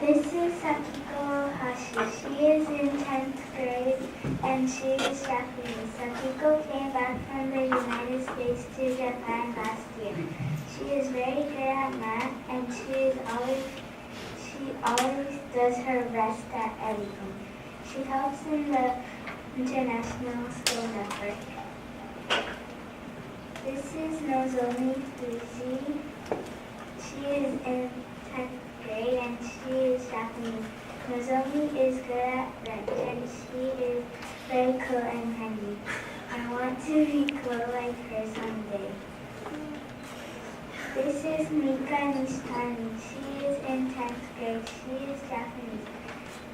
This is Sakiko Hashi. She is in 10th grade and she is Japanese. Sakiko came back from the United States to Japan last year. She is very good at math and she always does her best at everything. She helps in the International School Network. This is Nozomi Fuji. She is in 10th grade and she is Japanese. Nozomi is good at French and she is very cool and handy. I want to be cool like her someday. This is Mika Nishitani. She is in 10th grade. She is Japanese.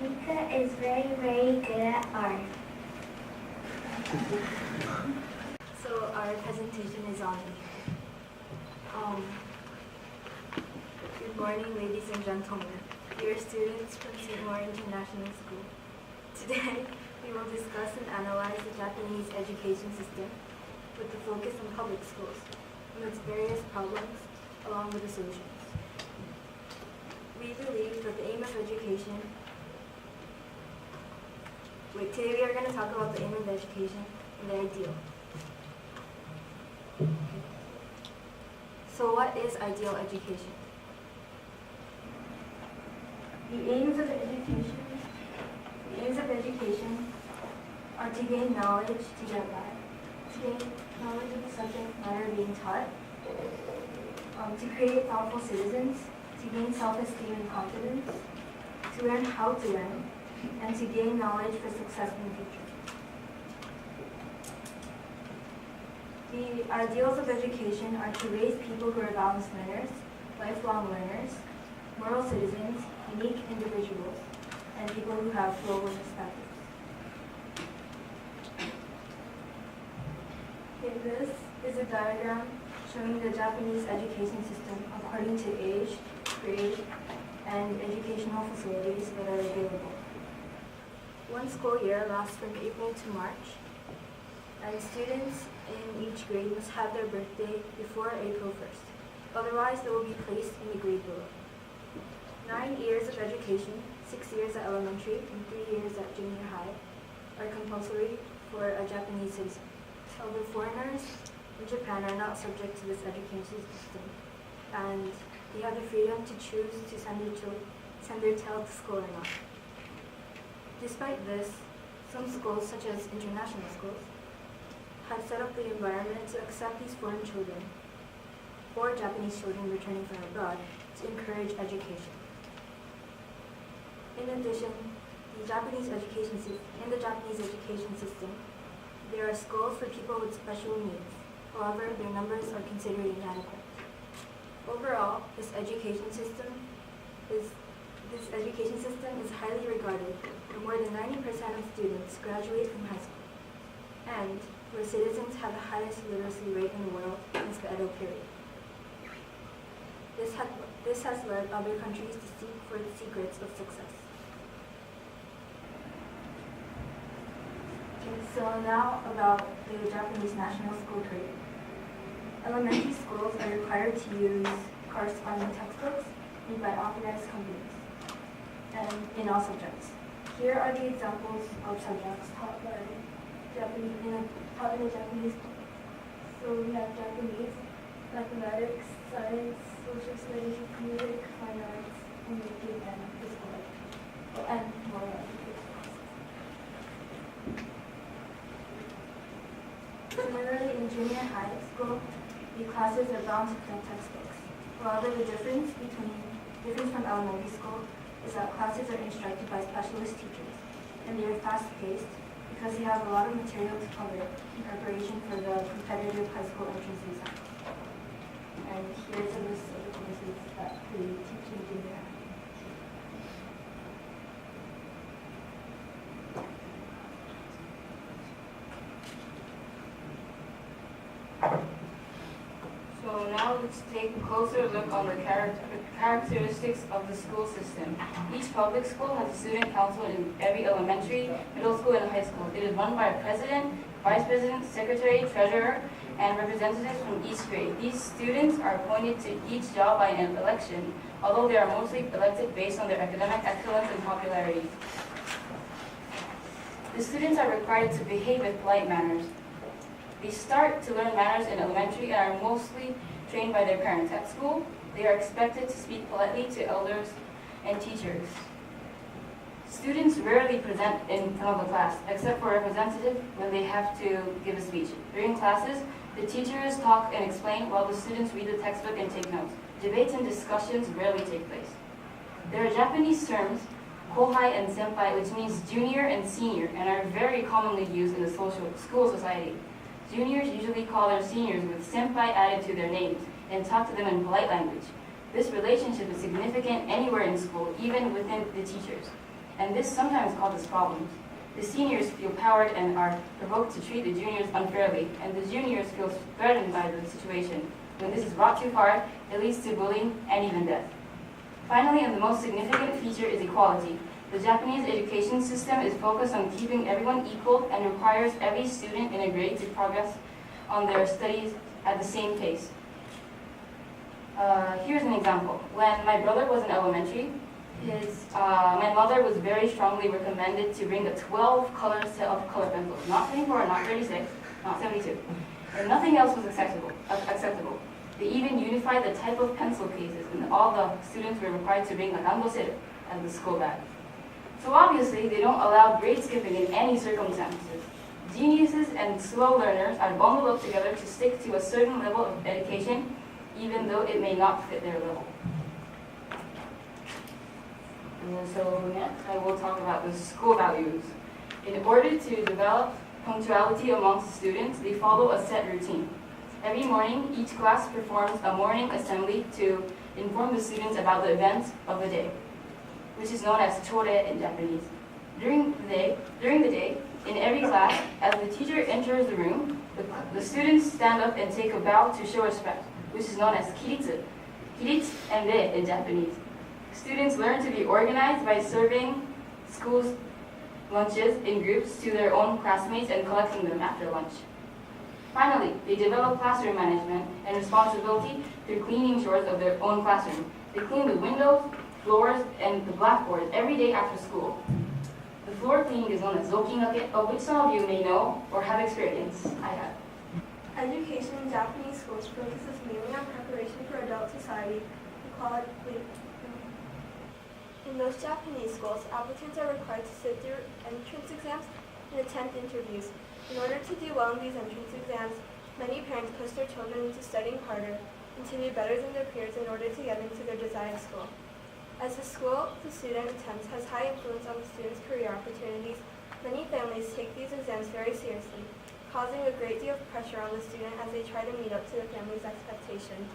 Mika is very, very good at art. So our presentation is on. Good morning, ladies and gentlemen. We are students from MAUR International School. Today, we will discuss and analyze the Japanese education system with the focus on public schools and its various problems, along with the solutions. We believe that the aim of education. Today we are going to talk about the aim of education and the ideal. So what is ideal education? The aims of education are to gain knowledge to get by, to gain knowledge of the subject matter being taught, to create thoughtful citizens, to gain self-esteem and confidence, to learn how to learn, and to gain knowledge for success in the future. The ideals of education are to raise people who are balanced learners, lifelong learners, moral citizens, unique individuals, and people who have global perspectives. This is a diagram showing the Japanese education system according to age, grade, and educational facilities that are available. One school year lasts from April to March, and students in each grade must have their birthday before April 1st. Otherwise, they will be placed in the grade below. 9 years of education, 6 years at elementary and 3 years at junior high, are compulsory for a Japanese citizen. Although foreigners in Japan are not subject to this education system, and they have the freedom to choose to send their child to school or not. Despite this, some schools, such as international schools, have set up the environment to accept these foreign children or Japanese children returning from abroad to encourage education. In addition, in the Japanese education system, there are schools for people with special needs. However, their numbers are considered inadequate. Overall, this education system is highly regarded, where more than 90% of students graduate from high school, and where citizens have the highest literacy rate in the world since the Edo period. This has led other countries to seek for the secrets of success. So now about the Japanese national school curriculum. Elementary schools are required to use corresponding textbooks made by authorized companies and in all subjects. Here are the examples of subjects taught in a Japanese school. So we have Japanese, mathematics, science, social studies, music, fine arts, and making and physical education, and moral education. Similarly, in junior high school, the classes are bound to print textbooks. However, the difference from elementary school is that classes are instructed by specialist teachers, and they are fast-paced because they have a lot of material to cover in preparation for the competitive high school entrance exam. And here's a list of the courses that we teach in junior high. So now let's take a closer look on the characteristics of the school system. Each public school has a student council in every elementary, middle school, and high school. It is run by a president, vice president, secretary, treasurer, and representatives from each grade. These students are appointed to each job by an election, although they are mostly elected based on their academic excellence and popularity. The students are required to behave with polite manners. They start to learn manners in elementary and are mostly trained by their parents. At school, they are expected to speak politely to elders and teachers. Students rarely present in front of the class, except for a representative when they have to give a speech. During classes, the teachers talk and explain while the students read the textbook and take notes. Debates and discussions rarely take place. There are Japanese terms, kohai and senpai, which means junior and senior, and are very commonly used in the school society. Juniors usually call their seniors with senpai added to their names and talk to them in polite language. This relationship is significant anywhere in school, even within the teachers, and this sometimes causes problems. The seniors feel powered and are provoked to treat the juniors unfairly, and the juniors feel threatened by the situation. When this is brought too far, it leads to bullying and even death. Finally, and the most significant feature is equality. The Japanese education system is focused on keeping everyone equal and requires every student in a grade to progress on their studies at the same pace. Here's an example. When my brother was in elementary, my mother was very strongly recommended to bring a 12-color set of color pencils, not 24, not 36, not 72, and nothing else was acceptable. They even unified the type of pencil cases, and all the students were required to bring a randoseru as the school bag. So obviously, they don't allow grade skipping in any circumstances. Geniuses and slow learners are bundled up together to stick to a certain level of education, even though it may not fit their level. So next, I will talk about the school values. In order to develop punctuality amongst students, they follow a set routine. Every morning, each class performs a morning assembly to inform the students about the events of the day, which is known as chore in Japanese. During the day, in every class, as the teacher enters the room, the students stand up and take a bow to show respect, which is known as kiritsu. Kiritsu and re in Japanese. Students learn to be organized by serving school's lunches in groups to their own classmates and collecting them after lunch. Finally, they develop classroom management and responsibility through cleaning chores of their own classroom. They clean the windows, floors, and the blackboards every day after school. The floor cleaning is known as zokingake, of which some of you may know or have experience. I have. Education in Japanese schools focuses mainly on preparation for adult society. In most Japanese schools, applicants are required to sit through entrance exams and attend interviews. In order to do well in these entrance exams, many parents push their children into studying harder and to be better than their peers in order to get into their desired school. As the school the student attends has high influence on the student's career opportunities, many families take these exams very seriously, causing a great deal of pressure on the student as they try to meet up to the family's expectation.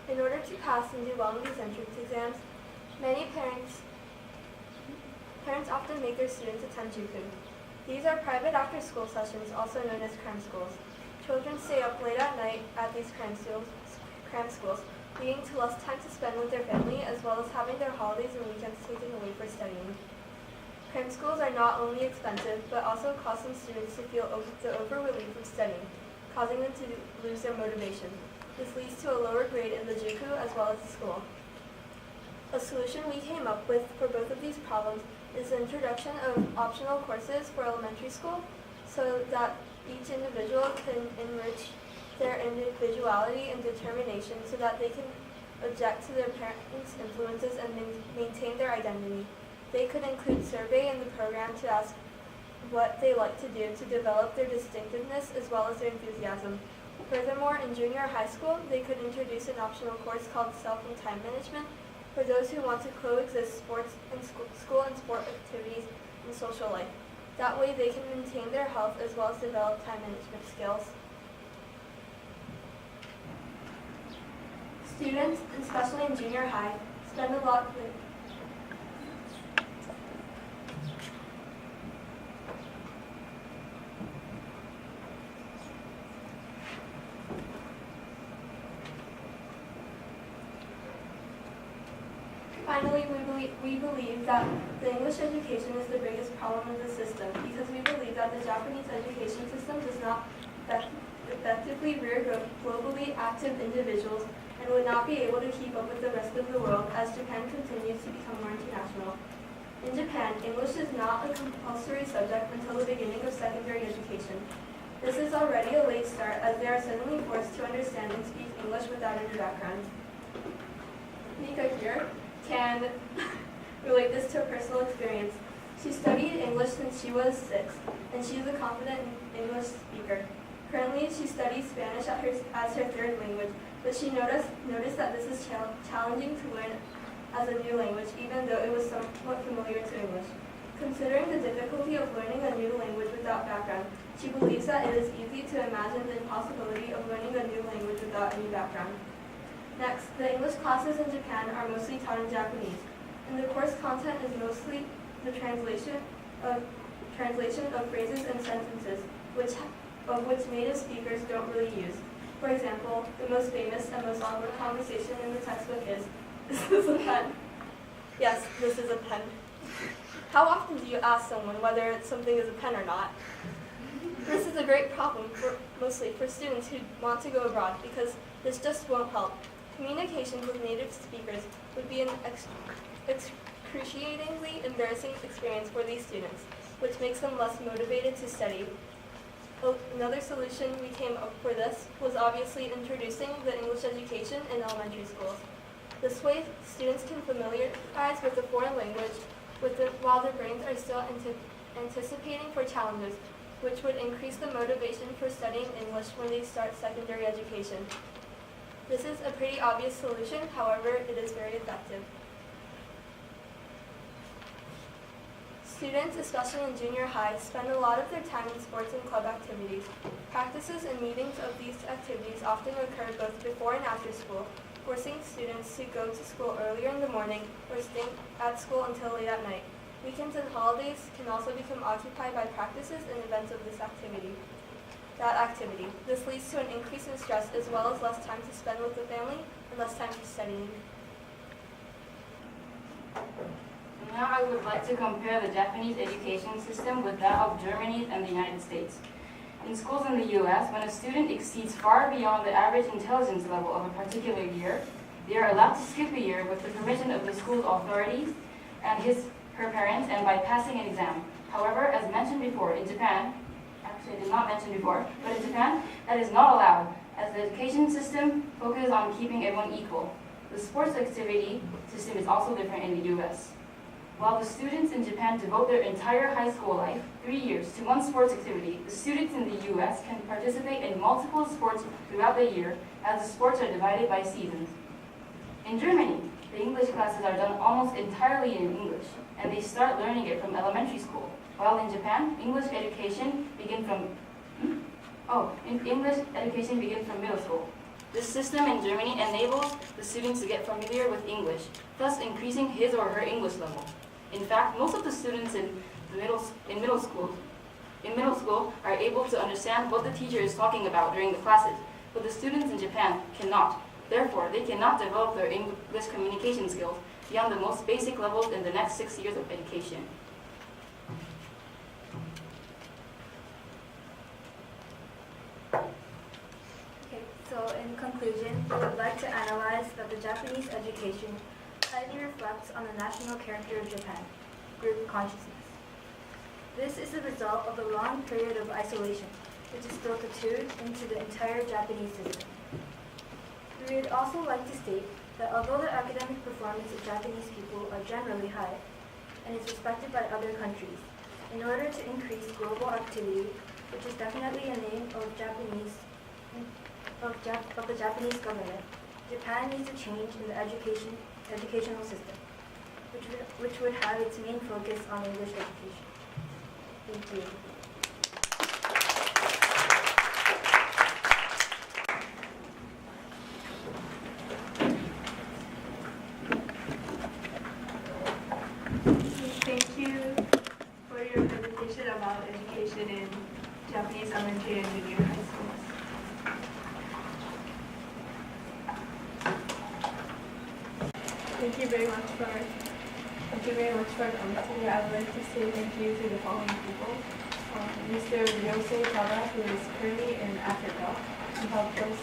In order to pass and do well in these entrance exams, many parents often make their students attend juku. These are private after-school sessions, also known as cram schools. Children stay up late at night at these cram schools, leading to less time to spend with their family, as well as having their holidays and weekends taken away for studying. Cram schools are not only expensive, but also cause some students to feel the over-relief of studying, causing them to lose their motivation. This leads to a lower grade in the juku as well as the school. A solution we came up with for both of these problems is the introduction of optional courses for elementary school so that each individual can enrich their individuality and determination so that they can object to their parents' influences and maintain their identity. They could include survey in the program to ask what they like to do to develop their distinctiveness as well as their enthusiasm. Furthermore, in junior high school, they could introduce an optional course called Self and Time Management for those who want to coexist sports and school and sport activities and social life. That way they can maintain their health as well as develop time management skills. Students, especially in junior high, spend a lot with Finally, we believe that the English education is the biggest problem of the system because we believe that the Japanese education system does not effectively rear globally active individuals and would not be able to keep up with the rest of the world as Japan continues to become more international. In Japan, English is not a compulsory subject until the beginning of secondary education. This is already a late start as they are suddenly forced to understand and speak English without any background. Nika here can relate this to a personal experience. She studied English since she was 6, and she is a confident English speaker. Currently, she studies Spanish as her third language, but she noticed that this is challenging to learn as a new language, even though it was somewhat familiar to English. Considering the difficulty of learning a new language without background, she believes that it is easy to imagine the impossibility of learning a new language without any background. Next, the English classes in Japan are mostly taught in Japanese, and the course content is mostly the translation of phrases and sentences, which native speakers don't really use. For example, the most famous and most awkward conversation in the textbook is, "This is a pen." Yes, this is a pen. How often do you ask someone whether something is a pen or not? This is a great problem, mostly for students who want to go abroad, because this just won't help. Communication with native speakers would be an excruciatingly embarrassing experience for these students, which makes them less motivated to study. Another solution we came up for this was obviously introducing the English education in elementary schools. This way, students can familiarize with the foreign language while their brains are still anticipating for challenges, which would increase the motivation for studying English when they start secondary education. This is a pretty obvious solution, however, it is very effective. Students, especially in junior high, spend a lot of their time in sports and club activities. Practices and meetings of these activities often occur both before and after school, forcing students to go to school earlier in the morning or stay at school until late at night. Weekends and holidays can also become occupied by practices and events of that activity. This leads to an increase in stress as well as less time to spend with the family and less time for studying. Now I would like to compare the Japanese education system with that of Germany and the United States. In schools in the US, when a student exceeds far beyond the average intelligence level of a particular year, they are allowed to skip a year with the permission of the school's authorities and her parents and by passing an exam. However, as mentioned before, in Japan, actually I did not mention before, but in Japan, that is not allowed, as the education system focuses on keeping everyone equal. The sports activity system is also different in the US. While the students in Japan devote their entire high school life, 3 years, to one sports activity, the students in the US can participate in multiple sports throughout the year, as the sports are divided by seasons. In Germany, the English classes are done almost entirely in English, and they start learning it from elementary school. While in Japan, English education begins from middle school. This system in Germany enables the students to get familiar with English, thus increasing his or her English level. In fact, most of the students in middle school are able to understand what the teacher is talking about during the classes, but the students in Japan cannot. Therefore, they cannot develop their English communication skills beyond the most basic levels in the next 6 years of education. Okay, so in conclusion, we would like to analyze that the Japanese education highly reflects on the national character of Japan, group consciousness. This is the result of a long period of isolation, which is still tattooed into the entire Japanese system. We would also like to state that although the academic performance of Japanese people are generally high and is respected by other countries, in order to increase global activity, which is definitely an aim of the Japanese government, Japan needs a change in the educational system, which would have its main focus on English education. Thank you. Thank you for your presentation about education in Japanese elementary and junior high schools. Thank you very much for coming today. I would like to say thank you to the following people. Mr. Ryosei Kawa, who is currently in Africa, who helped us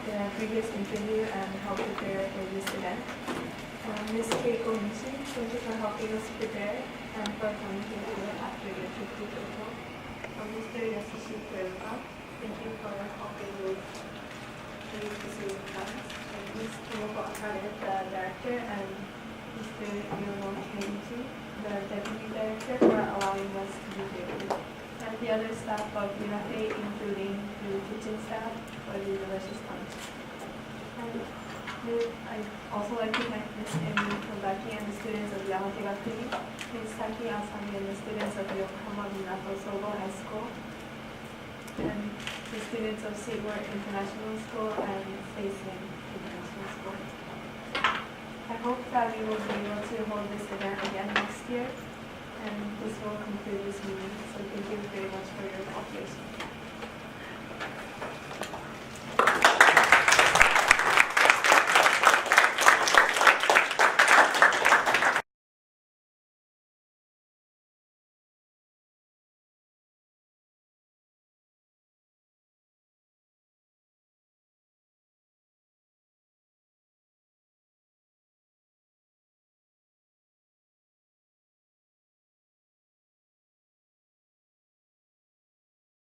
in our previous interview and helped prepare for this event. Ms. Keiko Nishi, thank you for helping us prepare and for coming here after your trip to Tokyo. Mr. Yasushi Kuroka, thank you for helping with the facility plans. Ms. Kimoko Akane, the director, and Mr. Yono Kenichi, the deputy director, for allowing us to be here. And the other staff of UNAFE, including the kitchen staff, for the delicious lunch. And I'd also like to thank Ms. Emi Kobaki and the students of Yamate Gakuri, Ms. Saki Asami and the students of Yokohama Minato Sogo High School, and the students of MAUR International School and SAINT International School. I hope that we will be able to hold this event again next year, and this will conclude this meeting. So thank you.